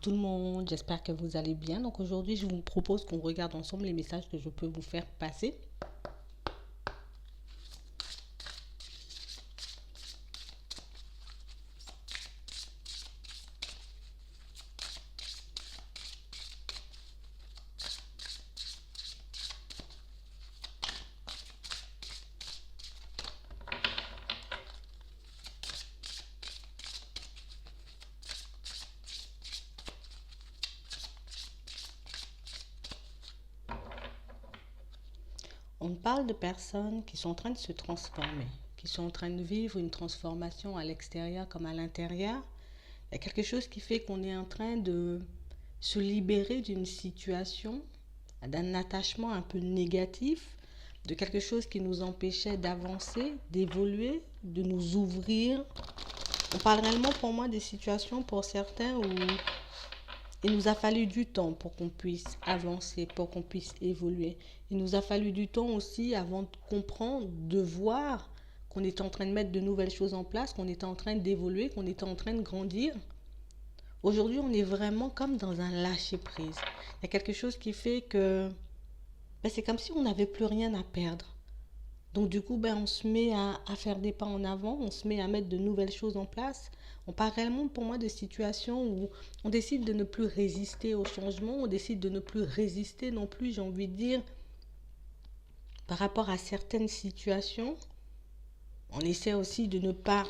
tout le monde, j'espère que vous allez bien. Donc aujourd'hui, je vous propose qu'on regarde ensemble les messages que je peux vous faire passer. On parle de personnes qui sont en train de se transformer, qui sont en train de vivre une transformation à l'extérieur comme à l'intérieur. Il y a quelque chose qui fait qu'on est en train de se libérer d'une situation, d'un attachement un peu négatif, de quelque chose qui nous empêchait d'avancer, d'évoluer, de nous ouvrir. On parle réellement pour moi des situations pour certains où il nous a fallu du temps pour qu'on puisse avancer, pour qu'on puisse évoluer. Il nous a fallu du temps aussi avant de comprendre, de voir qu'on était en train de mettre de nouvelles choses en place, qu'on était en train d'évoluer, qu'on était en train de grandir. Aujourd'hui, on est vraiment comme dans un lâcher-prise. Il y a quelque chose qui fait que c'est comme si on n'avait plus rien à perdre. Donc du coup, on se met à faire des pas en avant, on se met à mettre de nouvelles choses en place. On parle réellement pour moi de situations où on décide de ne plus résister au changement, on décide de ne plus résister non plus, j'ai envie de dire, par rapport à certaines situations. On essaie aussi de ne pas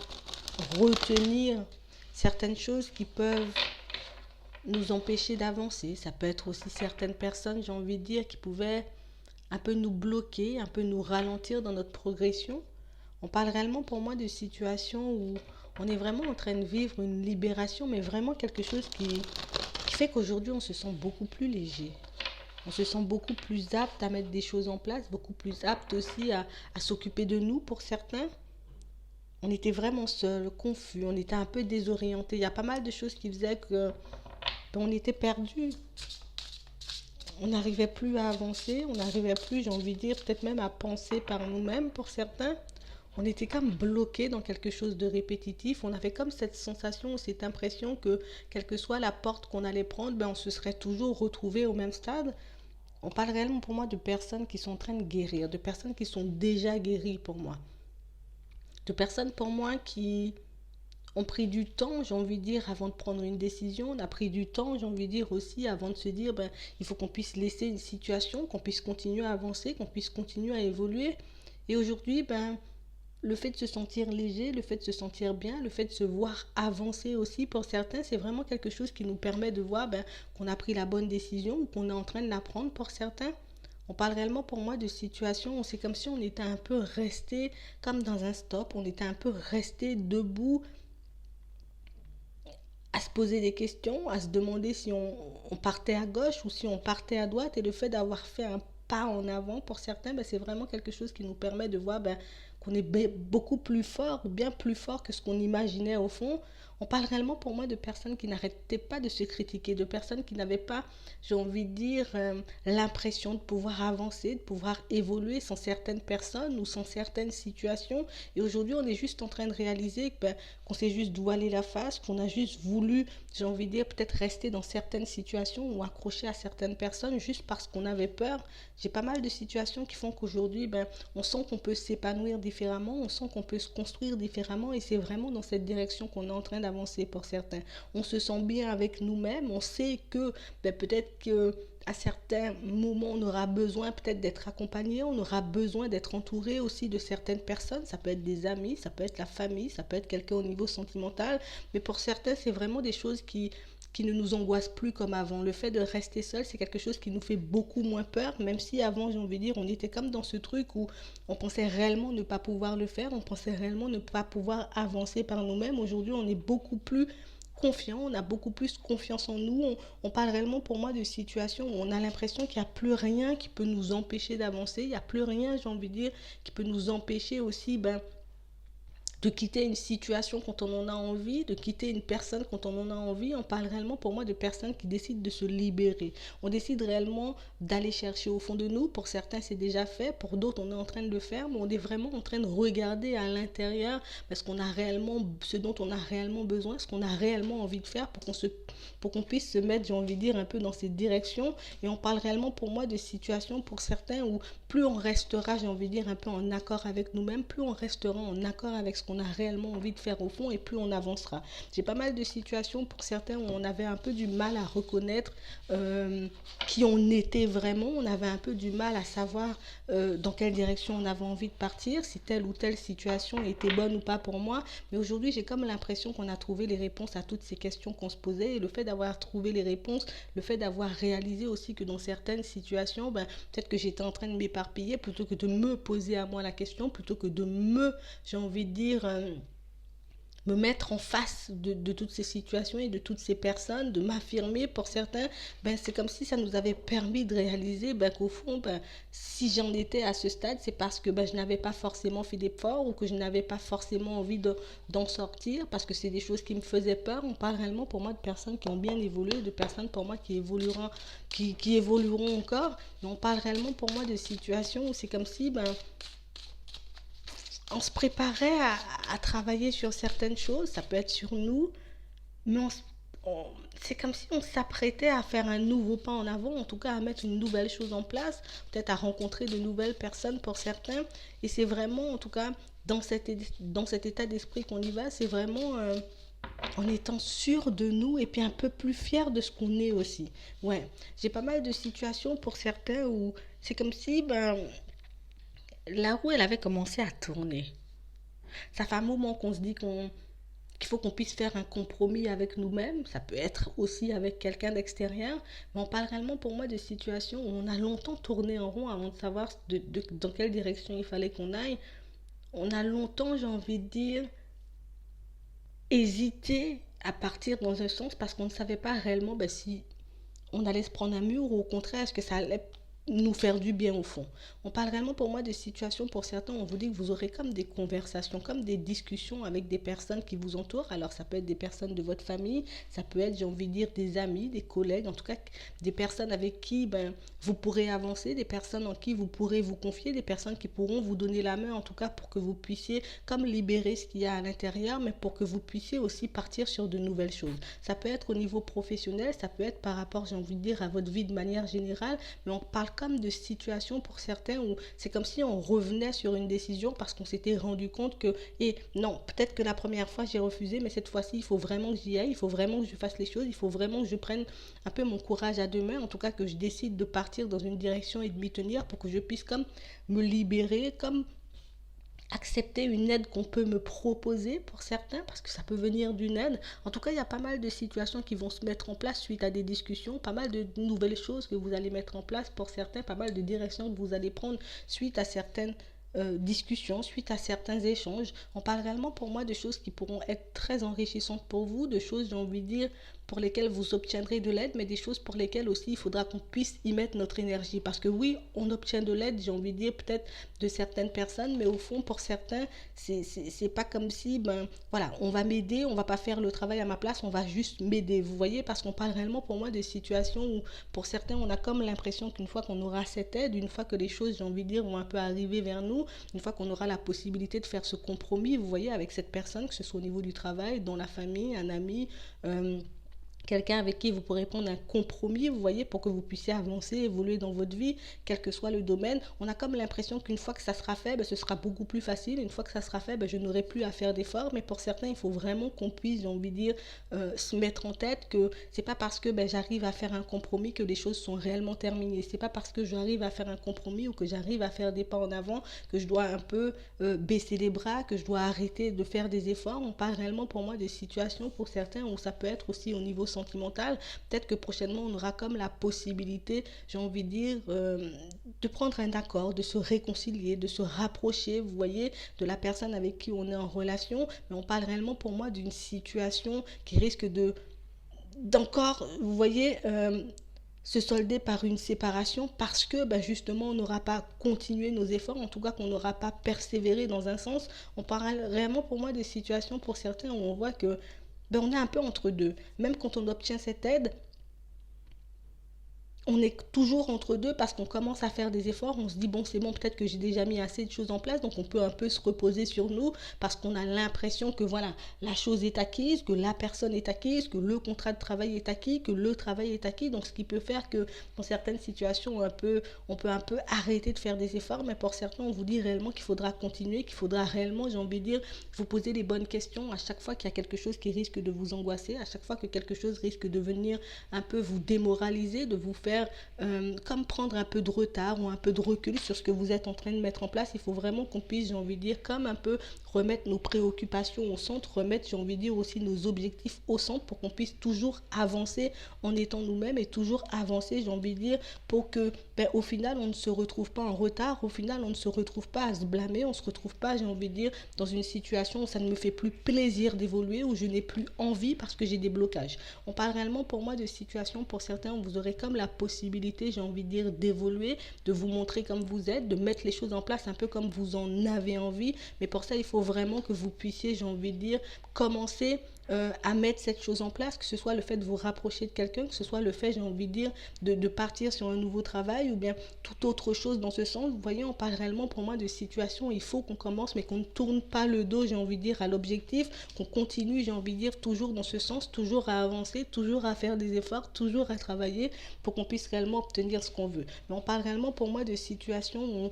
retenir certaines choses qui peuvent nous empêcher d'avancer. Ça peut être aussi certaines personnes, j'ai envie de dire, qui pouvaient un peu nous bloquer, un peu nous ralentir dans notre progression. On parle réellement pour moi de situations où on est vraiment en train de vivre une libération, mais vraiment quelque chose qui fait qu'aujourd'hui on se sent beaucoup plus léger. On se sent beaucoup plus apte à mettre des choses en place, beaucoup plus apte aussi à s'occuper de nous pour certains. On était vraiment seuls, confus, on était un peu désorientés. Il y a pas mal de choses qui faisaient que on était perdus. On n'arrivait plus à avancer, on n'arrivait plus, j'ai envie de dire, peut-être même à penser par nous-mêmes pour certains. On était comme bloqué dans quelque chose de répétitif. On avait comme cette sensation, cette impression que, quelle que soit la porte qu'on allait prendre, on se serait toujours retrouvé au même stade. On parle réellement pour moi de personnes qui sont en train de guérir, de personnes qui sont déjà guéries pour moi. De personnes pour moi qui ont pris du temps, j'ai envie de dire, avant de prendre une décision. On a pris du temps, j'ai envie de dire aussi, avant de se dire, il faut qu'on puisse laisser une situation, qu'on puisse continuer à avancer, qu'on puisse continuer à évoluer. Et aujourd'hui, le fait de se sentir léger, le fait de se sentir bien, le fait de se voir avancer aussi pour certains, c'est vraiment quelque chose qui nous permet de voir qu'on a pris la bonne décision ou qu'on est en train de la prendre pour certains. On parle réellement pour moi de situations où c'est comme si on était un peu resté comme dans un stop, on était un peu resté debout à se poser des questions, à se demander si on partait à gauche ou si on partait à droite. Et le fait d'avoir fait un pas en avant, pour certains, c'est vraiment quelque chose qui nous permet de voir qu'on est beaucoup plus fort, bien plus fort que ce qu'on imaginait au fond. On parle réellement pour moi de personnes qui n'arrêtaient pas de se critiquer, de personnes qui n'avaient pas, j'ai envie de dire, l'impression de pouvoir avancer, de pouvoir évoluer sans certaines personnes ou sans certaines situations. Et aujourd'hui, on est juste en train de réaliser qu'on s'est juste voilé la face, qu'on a juste voulu, j'ai envie de dire, peut-être rester dans certaines situations ou accrocher à certaines personnes juste parce qu'on avait peur. J'ai pas mal de situations qui font qu'aujourd'hui, on sent qu'on peut s'épanouir différemment, on sent qu'on peut se construire différemment et c'est vraiment dans cette direction qu'on est en train d'avancer pour certains. On se sent bien avec nous-mêmes, on sait que peut-être que à certains moments, on aura besoin peut-être d'être accompagné, on aura besoin d'être entouré aussi de certaines personnes. Ça peut être des amis, ça peut être la famille, ça peut être quelqu'un au niveau sentimental. Mais pour certains, c'est vraiment des choses qui ne nous angoissent plus comme avant. Le fait de rester seul, c'est quelque chose qui nous fait beaucoup moins peur, même si avant, j'ai envie de dire, on était comme dans ce truc où on pensait réellement ne pas pouvoir le faire, on pensait réellement ne pas pouvoir avancer par nous-mêmes. Aujourd'hui, on est beaucoup plus confiant, on a beaucoup plus confiance en nous. On parle réellement pour moi de situations où on a l'impression qu'il n'y a plus rien qui peut nous empêcher d'avancer, il n'y a plus rien, j'ai envie de dire, qui peut nous empêcher aussi de quitter une situation quand on en a envie, de quitter une personne quand on en a envie. On parle réellement pour moi de personnes qui décident de se libérer. On décide réellement d'aller chercher au fond de nous. Pour certains, c'est déjà fait. Pour d'autres, on est en train de le faire. Mais on est vraiment en train de regarder à l'intérieur parce qu'on a réellement ce dont on a réellement besoin, ce qu'on a réellement envie de faire pour qu'on puisse se mettre, j'ai envie de dire, un peu dans cette direction. Et on parle réellement pour moi de situations pour certains où plus on restera, j'ai envie de dire, un peu en accord avec nous-mêmes, plus on restera en accord avec ce qu'on a réellement envie de faire au fond et plus on avancera. J'ai pas mal de situations pour certains où on avait un peu du mal à reconnaître qui on était vraiment, on avait un peu du mal à savoir dans quelle direction on avait envie de partir, si telle ou telle situation était bonne ou pas pour moi. Mais aujourd'hui, j'ai comme l'impression qu'on a trouvé les réponses à toutes ces questions qu'on se posait. Et le fait d'avoir trouvé les réponses, le fait d'avoir réalisé aussi que dans certaines situations, peut-être que j'étais en train de m'éparpiller plutôt que de me poser à moi la question, plutôt que de j'ai envie de dire, me mettre en face de toutes ces situations et de toutes ces personnes, de m'affirmer pour certains, c'est comme si ça nous avait permis de réaliser qu'au fond, si j'en étais à ce stade, c'est parce que je n'avais pas forcément fait d'efforts ou que je n'avais pas forcément envie d'en sortir parce que c'est des choses qui me faisaient peur. On parle réellement pour moi de personnes qui ont bien évolué, de personnes pour moi qui évolueront encore. Mais on parle réellement pour moi de situations où c'est comme si on se préparait à travailler sur certaines choses, ça peut être sur nous, mais c'est comme si on s'apprêtait à faire un nouveau pas en avant, en tout cas à mettre une nouvelle chose en place, peut-être à rencontrer de nouvelles personnes pour certains. Et c'est vraiment, en tout cas, dans cet état d'esprit qu'on y va, c'est vraiment en étant sûr de nous et puis un peu plus fier de ce qu'on est aussi. Ouais, j'ai pas mal de situations pour certains où c'est comme si la roue, elle avait commencé à tourner. Ça fait un moment qu'on se dit qu'il faut qu'on puisse faire un compromis avec nous-mêmes. Ça peut être aussi avec quelqu'un d'extérieur. Mais on parle réellement pour moi de situations où on a longtemps tourné en rond avant de savoir dans quelle direction il fallait qu'on aille. On a longtemps, j'ai envie de dire, hésité à partir dans un sens parce qu'on ne savait pas réellement si on allait se prendre un mur ou au contraire, est-ce que ça allait nous faire du bien au fond. On parle réellement pour moi de situations, pour certains, on vous dit que vous aurez comme des conversations, comme des discussions avec des personnes qui vous entourent. Alors ça peut être des personnes de votre famille, ça peut être, j'ai envie de dire, des amis, des collègues, en tout cas des personnes avec qui vous pourrez avancer, des personnes en qui vous pourrez vous confier, des personnes qui pourront vous donner la main, en tout cas pour que vous puissiez comme libérer ce qu'il y a à l'intérieur, mais pour que vous puissiez aussi partir sur de nouvelles choses. Ça peut être au niveau professionnel, ça peut être par rapport, j'ai envie de dire, à votre vie de manière générale, mais on parle comme de situations pour certains où c'est comme si on revenait sur une décision parce qu'on s'était rendu compte que, et non, peut-être que la première fois j'ai refusé, mais cette fois-ci il faut vraiment que j'y aille, il faut vraiment que je fasse les choses, il faut vraiment que je prenne un peu mon courage à deux mains, en tout cas que je décide de partir dans une direction et de m'y tenir pour que je puisse comme me libérer, comme accepter une aide qu'on peut me proposer pour certains, parce que ça peut venir d'une aide. En tout cas, il y a pas mal de situations qui vont se mettre en place suite à des discussions, pas mal de nouvelles choses que vous allez mettre en place pour certains, pas mal de directions que vous allez prendre suite à certaines discussions, suite à certains échanges. On parle réellement pour moi de choses qui pourront être très enrichissantes pour vous, de choses, j'ai envie de dire, pour lesquelles vous obtiendrez de l'aide, mais des choses pour lesquelles aussi il faudra qu'on puisse y mettre notre énergie. Parce que oui, on obtient de l'aide, j'ai envie de dire, peut-être de certaines personnes, mais au fond, pour certains, c'est pas comme si, voilà, on va m'aider, on va pas faire le travail à ma place, on va juste m'aider. Vous voyez, parce qu'on parle réellement pour moi de situations où, pour certains, on a comme l'impression qu'une fois qu'on aura cette aide, une fois que les choses, j'ai envie de dire, vont un peu arriver vers nous, une fois qu'on aura la possibilité de faire ce compromis, vous voyez, avec cette personne, que ce soit au niveau du travail, dans la famille, un ami, quelqu'un avec qui vous pourrez prendre un compromis, vous voyez, pour que vous puissiez avancer, évoluer dans votre vie, quel que soit le domaine. On a comme l'impression qu'une fois que ça sera fait, ce sera beaucoup plus facile. Une fois que ça sera fait, je n'aurai plus à faire d'efforts. Mais pour certains, il faut vraiment qu'on puisse, j'ai envie de dire, se mettre en tête que c'est pas parce que j'arrive à faire un compromis que les choses sont réellement terminées. C'est pas parce que j'arrive à faire un compromis ou que j'arrive à faire des pas en avant que je dois un peu baisser les bras, que je dois arrêter de faire des efforts. On parle réellement pour moi des situations pour certains où ça peut être aussi au niveau sentimentale. Peut-être que prochainement, on aura comme la possibilité, j'ai envie de dire, de prendre un accord, de se réconcilier, de se rapprocher, vous voyez, de la personne avec qui on est en relation. Mais on parle réellement pour moi d'une situation qui risque d'encore, vous voyez, se solder par une séparation parce que justement on n'aura pas continué nos efforts, en tout cas qu'on n'aura pas persévéré dans un sens. On parle réellement pour moi des situations pour certains où on voit que on est un peu entre deux. Même quand on obtient cette aide, on est toujours entre deux parce qu'on commence à faire des efforts, on se dit bon c'est bon, peut-être que j'ai déjà mis assez de choses en place, donc on peut un peu se reposer sur nous parce qu'on a l'impression que voilà, la chose est acquise, que la personne est acquise, que le contrat de travail est acquis, que le travail est acquis, donc ce qui peut faire que dans certaines situations on peut un peu arrêter de faire des efforts, mais pour certains on vous dit réellement qu'il faudra continuer, qu'il faudra réellement, j'ai envie de dire, vous poser les bonnes questions à chaque fois qu'il y a quelque chose qui risque de vous angoisser, à chaque fois que quelque chose risque de venir un peu vous démoraliser, de vous faire comme prendre un peu de retard ou un peu de recul sur ce que vous êtes en train de mettre en place. Il faut vraiment qu'on puisse, j'ai envie de dire, comme un peu remettre nos préoccupations au centre, remettre, j'ai envie de dire, aussi nos objectifs au centre pour qu'on puisse toujours avancer en étant nous-mêmes et toujours avancer, j'ai envie de dire, pour que au final on ne se retrouve pas en retard, au final on ne se retrouve pas à se blâmer, on ne se retrouve pas, j'ai envie de dire, dans une situation où ça ne me fait plus plaisir d'évoluer, où je n'ai plus envie parce que j'ai des blocages. On parle réellement pour moi de situations, pour certains où vous aurez comme la possibilité, j'ai envie de dire, d'évoluer, de vous montrer comme vous êtes, de mettre les choses en place un peu comme vous en avez envie. Mais pour ça, il faut vraiment que vous puissiez, j'ai envie de dire, commencer à mettre cette chose en place, que ce soit le fait de vous rapprocher de quelqu'un, que ce soit le fait, j'ai envie de dire, de partir sur un nouveau travail ou bien toute autre chose dans ce sens. Vous voyez, on parle réellement pour moi de situations où il faut qu'on commence mais qu'on ne tourne pas le dos, j'ai envie de dire, à l'objectif, qu'on continue, j'ai envie de dire, toujours dans ce sens, toujours à avancer, toujours à faire des efforts, toujours à travailler pour qu'on puisse réellement obtenir ce qu'on veut. Mais on parle réellement pour moi de situations où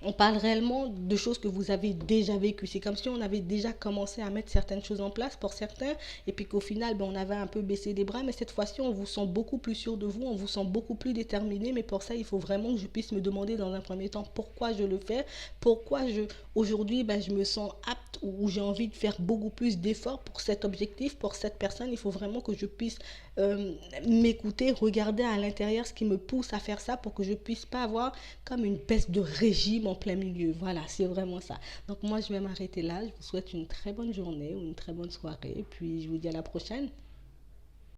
on parle réellement de choses que vous avez déjà vécues. C'est comme si on avait déjà commencé à mettre certaines choses en place pour certains, et puis qu'au final, on avait un peu baissé les bras, mais cette fois-ci, on vous sent beaucoup plus sûr de vous, on vous sent beaucoup plus déterminé, mais pour ça, il faut vraiment que je puisse me demander dans un premier temps pourquoi je le fais, pourquoi aujourd'hui, je me sens apte ou j'ai envie de faire beaucoup plus d'efforts pour cet objectif, pour cette personne. Il faut vraiment que je puisse m'écouter, regarder à l'intérieur ce qui me pousse à faire ça pour que je puisse pas avoir comme une baisse de régime en plein milieu. Voilà, c'est vraiment ça. Donc moi, je vais m'arrêter là. Je vous souhaite une très bonne journée ou une très bonne soirée. Puis je vous dis à la prochaine.